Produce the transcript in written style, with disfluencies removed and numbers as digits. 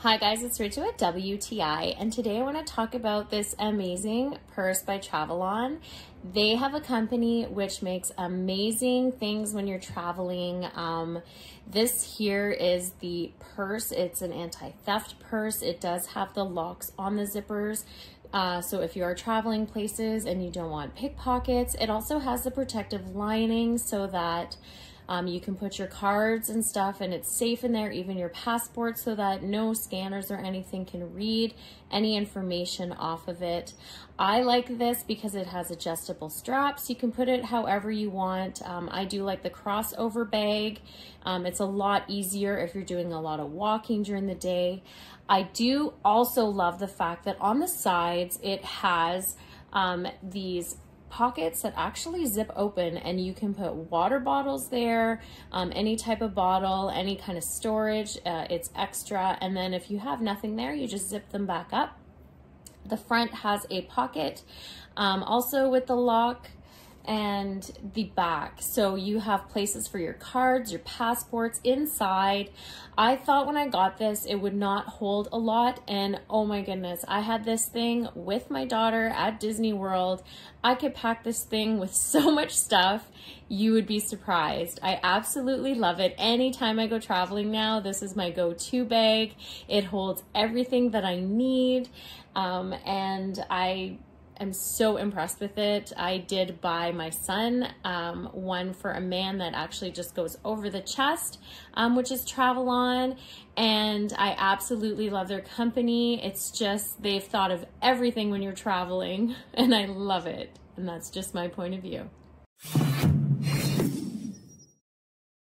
Hi guys, it's Rachel at WTI, and today I want to talk about this amazing purse by Travelon. They have a company which makes amazing things when you're traveling. This here is the purse. It's an anti-theft purse. It does have the locks on the zippers. So if you are traveling places and you don't want pickpockets, it also has the protective lining so that you can put your cards and stuff and it's safe in there, even your passport, so that no scanners or anything can read any information off of it. I like this because it has adjustable straps. You can put it however you want. I do like the crossover bag. It's a lot easier if you're doing a lot of walking during the day. I do also love the fact that on the sides it has these pockets that actually zip open, and you can put water bottles there, any type of bottle, any kind of storage. It's extra, and then if you have nothing there, you just zip them back up. The front has a pocket also with the lock, and the back, so you have places for your cards, your passports inside. I thought when I got this it would not hold a lot, and oh my goodness, I had this thing with my daughter at Disney World. I could pack this thing with so much stuff, you would be surprised. I absolutely love it. Anytime I go traveling now, this is my go-to bag. It holds everything that I need, and I'm so impressed with it. I did buy my son one for a man that actually just goes over the chest, which is Travelon, and I absolutely love their company. It's just, they've thought of everything when you're traveling, and I love it. And that's just my point of view.